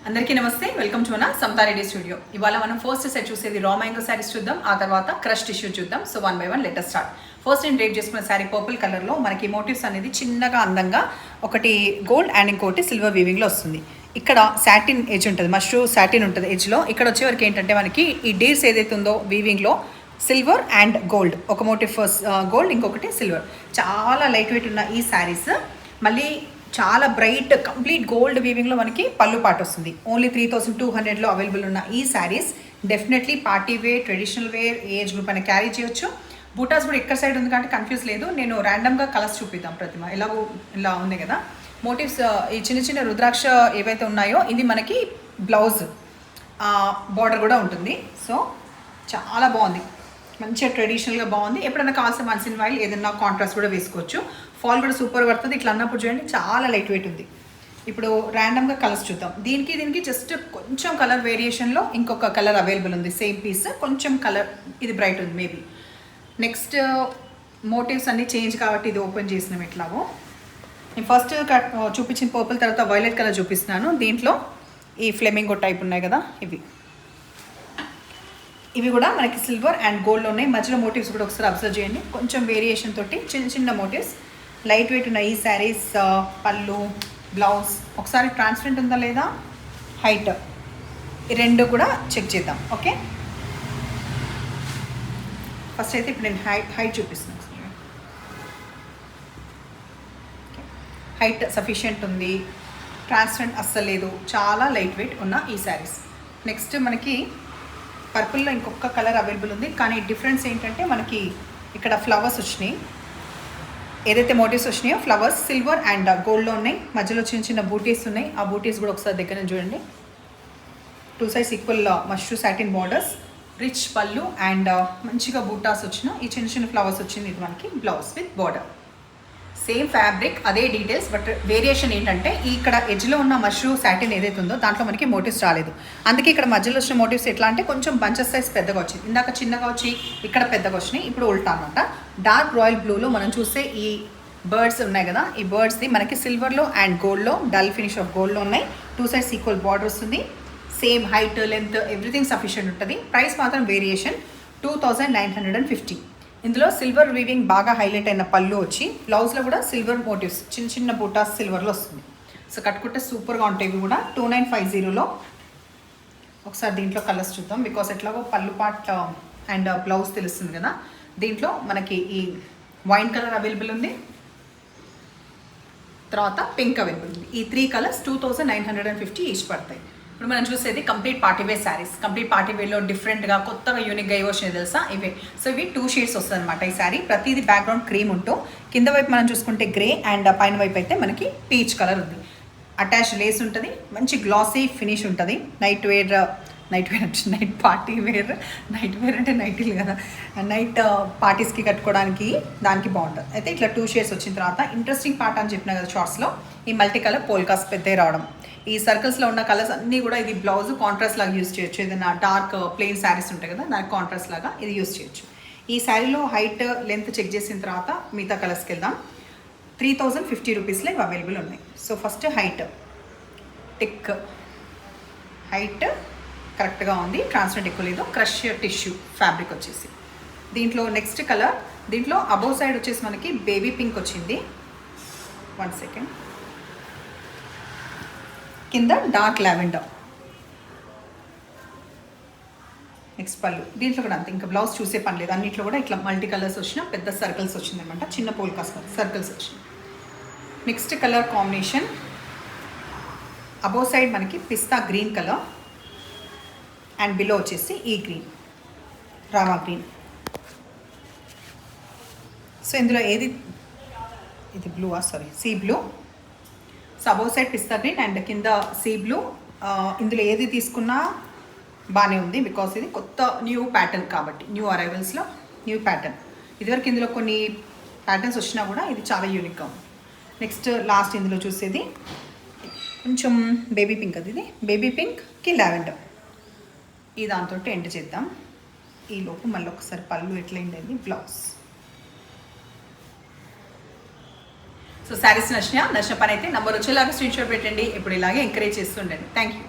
అందరికీ నమస్తే, welcome to మన సమతారెడ్డి స్టూడియో. ఇవాళ మనం ఫస్ట్ సెట్ చూసేది రా మ్యాంగో శారీస్ చూద్దాం, ఆ తర్వాత క్రష్ టిష్యూ చూద్దాం. So 1 by 1 let us start. First నేను డ్రేప్ చేసుకున్న శారీ పర్పుల్ కలర్లో మనకి మోటివ్స్ అనేది చిన్నగా అందంగా ఒకటి గోల్డ్ అండ్ ఇంకోటి సిల్వర్ వీవింగ్లో వస్తుంది. ఇక్కడ సాటిన్ ఎడ్జ్ ఉంటుంది, మష్రూ సాటిన్ ఉంటుంది ఎడ్జ్లో. ఇక్కడ వచ్చేవరకు ఏంటంటే మనకి ఈ డీర్స్ ఏదైతే ఉందో వీవింగ్లో సిల్వర్ అండ్ గోల్డ్, ఒక మోటివ్ గోల్డ్ ఇంకొకటి సిల్వర్. చాలా లైట్ వెయిట్ ఉన్న ఈ శారీస్ మళ్ళీ చాలా బ్రైట్ కంప్లీట్ గోల్డ్ వీవింగ్లో మనకి పళ్ళు పాటు వస్తుంది. ఓన్లీ 3200లో అవైలబుల్ ఉన్న ఈ sarees definitely party wear, traditional wear, age group అని క్యారీ చేయొచ్చు. బూటాస్ కూడా ఎక్కడ సైడ్ ఉంది కాబట్టి కన్ఫ్యూజ్ లేదు. నేను ర్యాండమ్గా కలర్స్ చూపిద్దాం. ప్రతిమ ఇలా ఉంది కదా మోటివ్స్. ఈ చిన్న చిన్న రుద్రాక్ష ఏవైతే ఉన్నాయో ఇది మనకి బ్లౌజ్ బార్డర్ కూడా ఉంటుంది. సో చాలా బాగుంది, మంచిగా ట్రెడిషనల్గా బాగుంది. ఎప్పుడైనా కావాల్సిన వన్స్ ఇన్ వైల్ ఏదైనా కాంట్రాస్ట్ కూడా వేసుకోవచ్చు. ఫాల్ కూడా సూపర్ పడుతుంది. ఇట్లా అన్నప్పుడు చూడండి చాలా లైట్ వెయిట్ ఉంది. ఇప్పుడు ర్యాండమ్గా కలర్స్ చూద్దాం. దీనికి జస్ట్ కొంచెం కలర్ వేరియేషన్లో ఇంకొక కలర్ అవైలబుల్ ఉంది. సేమ్ పీస్ కొంచెం కలర్ ఇది బ్రైట్ ఉంది మేబీ. నెక్స్ట్ మోటివ్స్ అన్నీ చేంజ్ కాబట్టి ఇది ఓపెన్ చేసినాం. ఎట్లాగో నేను ఫస్ట్ చూపించిన పర్పుల్ తర్వాత వైలెట్ కలర్ చూపిస్తున్నాను. దీంట్లో ఈ ఫ్లెమింగో టైప్ ఉన్నాయి కదా, ఇవి కూడా మనకి సిల్వర్ అండ్ గోల్డ్లో ఉన్నాయి. మధ్యలో మోటివ్స్ కూడా ఒకసారి అబ్జర్వ్ చేయండి. కొంచెం వేరియేషన్ తోటి చిన్న చిన్న మోటివ్స్, లైట్ వెయిట్ ఉన్న ఈ శారీస్. పళ్ళు, బ్లౌజ్ ఒకసారి ట్రాన్స్పరెంట్ ఉందా లేదా, హైట్, ఈ రెండు కూడా చెక్ చేద్దాం. ఓకే, ఫస్ట్ అయితే ఇప్పుడు నేను హైట్ చూపిస్తున్నాను. హైట్ సఫిషియెంట్ ఉంది, ట్రాన్స్పరెంట్ అస్సలు లేదు, చాలా లైట్ వెయిట్ ఉన్న ఈ శారీస్. నెక్స్ట్ మనకి పర్పుల్లో ఇంకొక కలర్ అవైలబుల్ ఉంది, కానీ డిఫరెన్స్ ఏంటంటే మనకి ఇక్కడ ఫ్లవర్స్ వచ్చినాయి. ఏదైతే మోటివ్స్ వచ్చినాయో ఫ్లవర్స్ సిల్వర్ అండ్ గోల్డ్లో ఉన్నాయి. మధ్యలో చిన్న చిన్న బూటీస్ ఉన్నాయి. ఆ బూటీస్ కూడా ఒకసారి దగ్గర చూడండి. 2 sides equal mashru satin borders, rich పళ్ళు అండ్ మంచిగా బూటాస్ వచ్చిన ఈ చిన్న చిన్న ఫ్లవర్స్ వచ్చింది. ఇది మనకి blouse with border. Same fabric, అదే డీటెయిల్స్, బట్ వేరియేషన్ ఏంటంటే ఇక్కడ ఎడ్జ్లో ఉన్న మష్రూ సాటిన్ ఏదైతే ఉందో దాంట్లో మనకి మోటివ్స్ రాలేదు. అందుకే ఇక్కడ మధ్యలో వచ్చిన మోటివ్స్ ఎట్లా అంటే కొంచెం బంచెస్ సైజ్ పెద్దగా వచ్చింది. ఇందాక చిన్నగా వచ్చి ఇక్కడ పెద్దగా వచ్చినాయి, ఇప్పుడు ఉల్టా అనమాట. డార్క్ రాయల్ బ్లూలో మనం చూస్తే ఈ బర్డ్స్ ఉన్నాయి కదా, ఈ బర్డ్స్ది మనకి సిల్వర్లో అండ్ గోల్డ్లో డల్ ఫినిష్ ఆఫ్ గోల్డ్లో ఉన్నాయి. 2 sides ఈక్వల్ బార్డర్ వస్తుంది. Same height, length, everything sufficient ఉంటుంది. ప్రైస్ మాత్రం వేరియేషన్ 2950. ఇందులో సిల్వర్ వీవింగ్ బాగా హైలైట్ అయిన పళ్ళు వచ్చి బ్లౌజ్లో కూడా సిల్వర్ మోటివ్స్ చిన్న చిన్న బూటాస్ సిల్వర్లో వస్తుంది. సో కట్టుకుంటే సూపర్గా ఉంటాయి. ఇవి కూడా 2950లో. ఒకసారి దీంట్లో కలర్స్ చూద్దాం, బికాస్ ఎట్లాగో పళ్ళు పార్ట్ అండ్ బ్లౌజ్ తెలుస్తుంది కదా. దీంట్లో మనకి ఈ వైన్ కలర్ అవైలబుల్ ఉంది, తర్వాత పింక్ అవైలబుల్ ఉంది. ఈ 3 కలర్స్ 2950 ఈచ్ పడతాయి. ఇప్పుడు మనం చూసేది complete party wear saris. Complete party వేర్లో డిఫరెంట్గా కొత్తగా యూనిక్గా ఏ వచ్చినాయి తెలుసా, ఇవే. సో ఇవి 2 షేడ్స్ వస్తుంది అనమాట ఈ శారీ. ప్రతిదీ బ్యాక్గ్రౌండ్ క్రీమ్ ఉంటూ కింద వైపు మనం చూసుకుంటే గ్రే అండ్ పైన వైపు అయితే మనకి పీచ్ కలర్ ఉంది. అటాచ్ లేస్ ఉంటుంది, మంచి గ్లాసీ ఫినిష్ ఉంటుంది. Night party wear, night wear అంటే నైటీలు కదా, నైట్ పార్టీస్కి కట్టుకోవడానికి దానికి బాగుంటుంది. అయితే ఇట్లా 2 షేడ్స్ వచ్చిన తర్వాత ఇంట్రెస్టింగ్ పార్ట్ అని చెప్పిన కదా షార్ట్స్లో, ఈ మల్టీ కలర్ పోల్కాస్ పెద్దవి రావడం. ఈ సర్కిల్స్లో ఉన్న కలర్స్ అన్నీ కూడా ఇది బ్లౌజ్ కాంట్రాస్ట్ లాగా యూజ్ చేయొచ్చు. ఏదైనా డార్క్ ప్లెయిన్ శారీస్ ఉంటాయి కదా, దానికి కాంట్రాస్ట్ లాగా ఇది యూజ్ చేయొచ్చు. ఈ శారీలో హైట్, లెంత్ చెక్ చేసిన తర్వాత మిగతా కలర్స్కి వెళ్దాం. 3050 రూపీస్లో ఇవి అవైలబుల్ ఉన్నాయి. సో ఫస్ట్ హైట్ కరెక్ట్గా ఉంది, ట్రాన్స్పరెంట్ ఎక్కువ లేదు. క్రష్ టిష్యూ ఫ్యాబ్రిక్ వచ్చేసి దీంట్లో నెక్స్ట్ కలర్. దీంట్లో అబోవ్ సైడ్ వచ్చేసి మనకి బేబీ పింక్ వచ్చింది. 1 second. కింద డార్క్ లావెండర్. నెక్స్ట్ పళ్ళు. దీంట్లో కూడా అంతే, ఇంకా బ్లౌజ్ చూసే పని లేదు. అన్నింటిలో కూడా ఇట్లా మల్టీ కలర్స్ వచ్చిన పెద్ద సర్కిల్స్ వచ్చిందనమాట, చిన్న పోల్కాస్ సర్కిల్స్ వచ్చినాయి. Next colour combination above side మనకి పిస్తా గ్రీన్ కలర్ అండ్ బిలో వచ్చేసి ఈ గ్రీన్, రామా గ్రీన్. సో ఇందులో ఇది sea blue. So above side pista green and కింద సీ బ్లూ. ఇందులో ఏది తీసుకున్నా బాగానే ఉంది, బికాస్ ఇది కొత్త న్యూ ప్యాటర్న్ కాబట్టి, న్యూ అరైవల్స్లో న్యూ ప్యాటర్న్. ఇదివరకు ఇందులో కొన్ని ప్యాటర్న్స్ వచ్చినా కూడా ఇది చాలా యూనిక్గా ఉంది. నెక్స్ట్ లాస్ట్ ఇందులో చూసేది కొంచెం బేబీ పింక్. అది ఇది బేబీ పింక్కి లావెండర్. ఈ దాంతో ఎండ్ చేద్దాం. ఈలోపు మళ్ళీ ఒకసారి పళ్ళు ఎట్లయింది, బ్లౌజ్. సో శారీస్ నచ్చిన పని అయితే నంబర్ వచ్చేలాగా స్క్రీన్ షాట్ పెట్టండి. ఇప్పుడు ఇలాగే ఎంకరేజ్ చేస్తుండండి. Thank you.